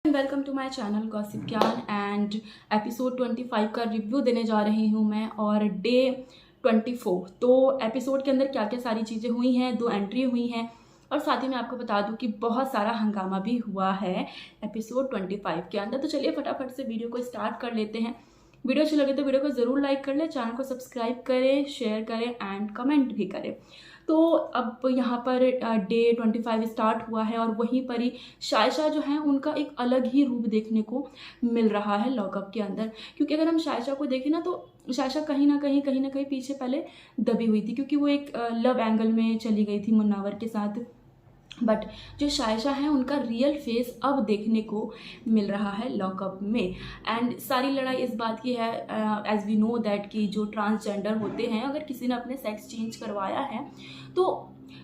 Welcome to my channel gossip Gyan and episode 25 का review देने जा रही हूँ मैं और डे 24। तो एपिसोड के अंदर क्या क्या सारी चीज़ें हुई हैं, 2 एंट्री हुई हैं और साथ ही मैं आपको बता दूं कि बहुत सारा हंगामा भी हुआ है एपिसोड 25 के अंदर। तो चलिए फटाफट से वीडियो को स्टार्ट कर लेते हैं। वीडियो अच्छी लगे तो वीडियो को ज़रूर लाइक कर लें, चैनल को सब्सक्राइब करें, शेयर करें एंड कमेंट भी करें। तो अब यहाँ पर डे 25 स्टार्ट हुआ है और वहीं पर ही शायशा जो है उनका एक अलग ही रूप देखने को मिल रहा है लॉकअप के अंदर। क्योंकि अगर हम शायशा को देखें ना तो शायशा कहीं ना कहीं पीछे पहले दबी हुई थी, क्योंकि वो एक लव एंगल में चली गई थी मुन्नावर के साथ। बट जो शायशा है उनका रियल फेस अब देखने को मिल रहा है लॉकअप में। एंड सारी लड़ाई इस बात की है, एज वी नो दैट कि जो ट्रांसजेंडर होते हैं, अगर किसी ने अपने सेक्स चेंज करवाया है तो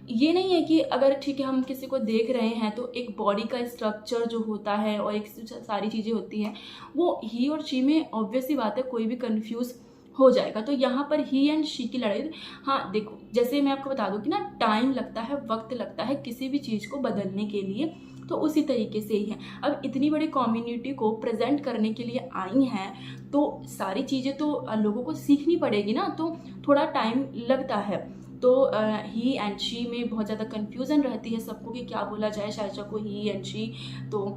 ये नहीं है कि अगर ठीक है हम किसी को देख रहे हैं तो एक बॉडी का स्ट्रक्चर जो होता है और एक सारी चीज़ें होती हैं वो ही और शी में ऑब्वियस सी बात है कोई भी कंफ्यूज हो जाएगा। तो यहाँ पर ही एंड शी की लड़ाई, हाँ देखो जैसे मैं आपको बता दूं कि ना टाइम लगता है, वक्त लगता है किसी भी चीज़ को बदलने के लिए, तो उसी तरीके से ही है। अब इतनी बड़ी कम्युनिटी को प्रेजेंट करने के लिए आई हैं तो सारी चीज़ें तो लोगों को सीखनी पड़ेगी ना, तो थोड़ा टाइम लगता है। तो ही एंड शी में बहुत ज़्यादा कन्फ्यूज़न रहती है सबको कि क्या बोला जाए शायशा को, ही एंड शी। तो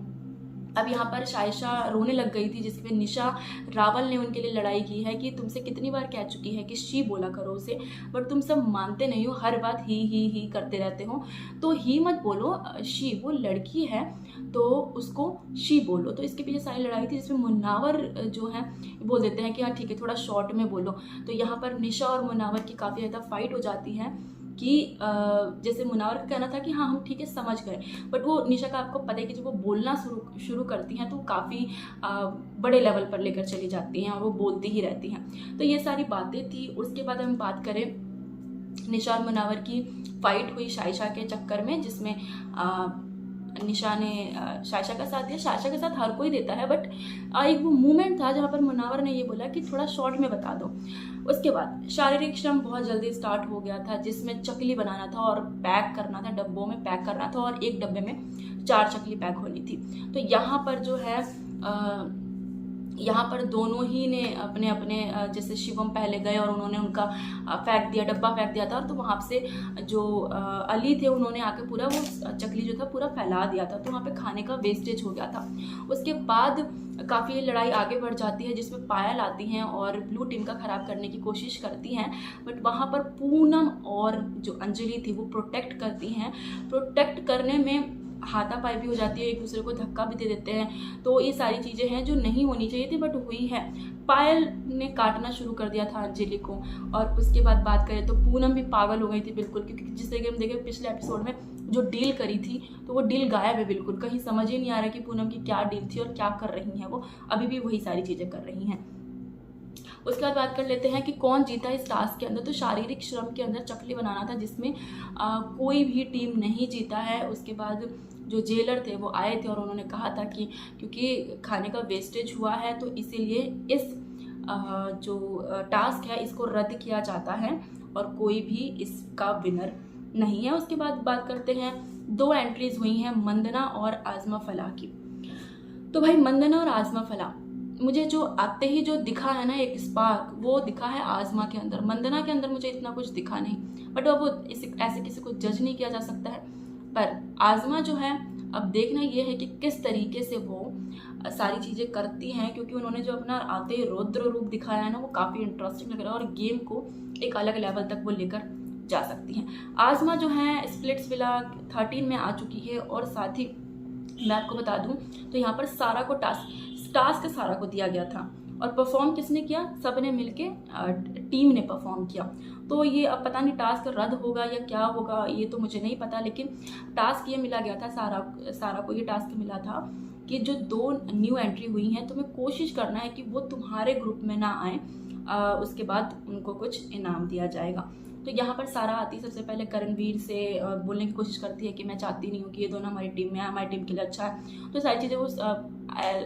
अब यहाँ पर शायशा रोने लग गई थी, जिसपे निशा रावल ने उनके लिए लड़ाई की है कि तुमसे कितनी बार कह चुकी है कि शी बोला करो उसे, बट तुम सब मानते नहीं हो, हर बात ही करते रहते हो। तो ही मत बोलो, शी वो लड़की है तो उसको शी बोलो। तो इसके पीछे सारी लड़ाई थी जिसमें मुन्नावर जो है बोल देते हैं कि हाँ ठीक है थोड़ा शॉर्ट में बोलो। तो यहाँ पर निशा और मुन्नावर की काफ़ी ज़्यादा फाइट हो जाती है कि जैसे मुनावर का कहना था कि हाँ हम ठीक है समझ गए, बट वो निशा का आपको पता है कि जब वो बोलना शुरू करती हैं तो काफ़ी बड़े लेवल पर लेकर चली जाती हैं और वो बोलती ही रहती हैं। तो ये सारी बातें थी। उसके बाद हम बात करें निशा और मुनावर की फाइट हुई शायशा के चक्कर में, जिसमें निशा ने शायशा का साथ दिया। शायशा के साथ हर कोई देता है, बट एक वो मोमेंट था जहाँ पर मुनावर ने ये बोला कि थोड़ा शॉर्ट में बता दो। उसके बाद शारीरिक श्रम बहुत जल्दी स्टार्ट हो गया था, जिसमें चकली बनाना था और पैक करना था, डब्बों में पैक करना था और एक डब्बे में 4 चकली पैक होनी थी। तो यहाँ पर जो है यहाँ पर दोनों ही ने अपने अपने जैसे शिवम पहले गए और उन्होंने उनका फेंक दिया, डब्बा फेंक दिया था, और तो वहाँ से जो अली थे उन्होंने आके पूरा वो चकली जो था पूरा फैला दिया था, तो वहाँ पे खाने का वेस्टेज हो गया था। उसके बाद काफ़ी लड़ाई आगे बढ़ जाती है जिसमें पायल आती हैं और ब्लू टीम का ख़राब करने की कोशिश करती हैं, बट वहाँ पर पूनम और जो अंजलि थी वो प्रोटेक्ट करती हैं। प्रोटेक्ट करने में हाथापाई भी हो जाती है, एक दूसरे को धक्का भी दे देते हैं। तो ये सारी चीज़ें हैं जो नहीं होनी चाहिए थी बट हुई है। पायल ने काटना शुरू कर दिया था अंजलि को। और उसके बाद बात करें तो पूनम भी पागल हो गई थी बिल्कुल, क्योंकि जिस तरीके हम देखें पिछले एपिसोड में जो डील करी थी तो वो डील गायब है बिल्कुल, कहीं समझ ही नहीं आ रहा कि पूनम की क्या डील थी और क्या कर रही हैं वो, अभी भी वही सारी चीज़ें कर रही हैं। उसके बाद बात कर लेते हैं कि कौन जीता इस टास्क के अंदर। तो शारीरिक श्रम के अंदर चकली बनाना था जिसमें कोई भी टीम नहीं जीता है। उसके बाद जो जेलर थे वो आए थे और उन्होंने कहा था कि क्योंकि खाने का वेस्टेज हुआ है तो इसीलिए इस जो टास्क है इसको रद्द किया जाता है और कोई भी इसका विनर नहीं है। उसके बाद बात करते हैं 2 एंट्रीज हुई हैं मंदना और आज़मा फलाह की। तो भाई मंदना और आज़मा फलाह, मुझे जो आते ही जो दिखा है ना एक स्पार्क, वो दिखा है आज़मा के अंदर। मंदना के अंदर मुझे इतना कुछ दिखा नहीं, बट अब ऐसे किसी को जज नहीं किया जा सकता है। पर आज़मा जो है अब देखना ये है कि किस तरीके से वो सारी चीज़ें करती हैं, क्योंकि उन्होंने जो अपना आते ही रौद्र रूप दिखाया है ना वो काफ़ी इंटरेस्टिंग लग रहा है और गेम को एक अलग लेवल तक वो लेकर जा सकती हैं। आज़मा जो है स्प्लिट्सविला 13 में आ चुकी है और साथ ही मैं आपको बता दूं तो यहाँ पर सारा को टास्क सारा को दिया गया था और परफॉर्म किसने किया, सबने मिलके टीम ने परफॉर्म किया। तो ये अब पता नहीं टास्क रद्द होगा या क्या होगा, ये तो मुझे नहीं पता, लेकिन टास्क ये मिला गया था सारा को ये टास्क मिला था कि जो 2 न्यू एंट्री हुई हैं तुम्हें कोशिश करना है कि वो तुम्हारे ग्रुप में ना आए, उसके बाद उनको कुछ इनाम दिया जाएगा। तो यहाँ पर सारा आती सबसे पहले करणवीर से बोलने की कोशिश करती है कि मैं चाहती नहीं हूँ कि ये दोनों हमारी टीम में है, हमारी टीम के लिए अच्छा है। तो सारी चीज़ें वो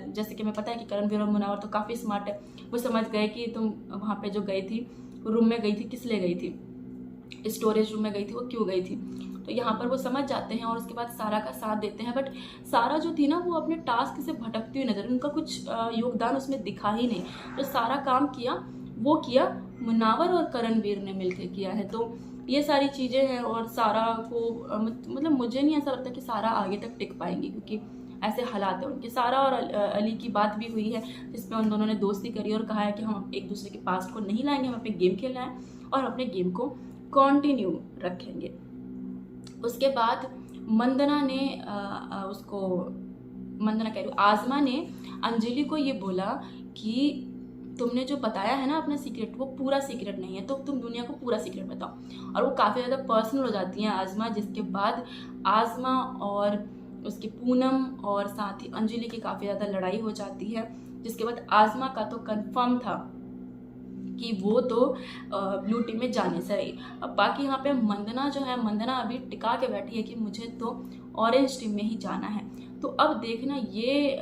जैसे कि मैं पता है कि करणवीर और मुनावर तो काफ़ी स्मार्ट है, वो समझ गए कि तुम वहाँ पे जो गई थी रूम में गई थी किस लिए गई थी। स्टोरेज रूम में गई थी, वो क्यों गई थी। तो यहाँ पर वो समझ जाते हैं और उसके बाद सारा का साथ देते हैं। बट सारा जो थी ना वो अपने टास्क से भटकती हुई नजर, उनका कुछ योगदान उसमें दिखा ही नहीं। जो सारा काम किया वो किया मुनावर और करणवीर ने मिलकर किया है। तो ये सारी चीज़ें हैं और सारा को मतलब मुझे नहीं ऐसा लगता कि सारा आगे तक टिक पाएंगी, क्योंकि ऐसे हालात है उनके। सारा और अली की बात भी हुई है जिसमें उन दोनों ने दोस्ती करी और कहा है कि हम एक दूसरे के पास्ट को नहीं लाएंगे, हम अपने गेम खेलना है और अपने गेम को कंटिन्यू रखेंगे। उसके बाद मंदना ने मंदना कह रही हूँ, आज़मा ने अंजलि को ये बोला कि तुमने जो बताया है ना अपना सीक्रेट, वो पूरा सीक्रेट नहीं है, तो तुम दुनिया को पूरा सीक्रेट बताओ। और वो काफ़ी ज़्यादा पर्सनल हो जाती हैं आज़मा, जिसके बाद आज़मा और उसकी पूनम और साथ ही अंजलि की काफ़ी ज़्यादा लड़ाई हो जाती है। जिसके बाद आज़मा का तो कंफर्म था कि वो तो ब्लू टीम में जाने से रही। अब बाकी यहाँ पे मंदना जो है, मंदना अभी टिका के बैठी है कि मुझे तो ऑरेंज टीम में ही जाना है। तो अब देखना, ये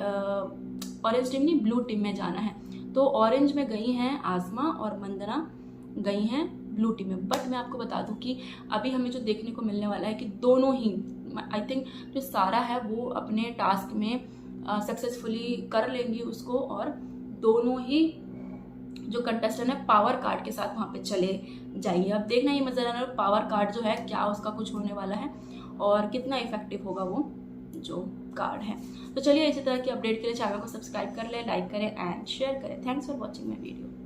ऑरेंज टीम नहीं ब्लू टीम में जाना है। तो ऑरेंज में गई हैं आज़मा और मंदना गई हैं ब्लू टीम में। बट मैं आपको बता दूं कि अभी हमें जो देखने को मिलने वाला है कि दोनों ही, आई थिंक जो सारा है वो अपने टास्क में सक्सेसफुली कर लेंगी उसको, और दोनों ही जो कंटेस्टेंट है पावर कार्ड के साथ वहाँ पे चले जाइए। अब देखना ये मज़ा आना, पावर कार्ड जो है क्या उसका कुछ होने वाला है और कितना इफेक्टिव होगा वो जो कार्ड है। तो चलिए इसी तरह की अपडेट के लिए चैनल को सब्सक्राइब कर लें, लाइक करें एंड शेयर करें। Thanks for watching my video.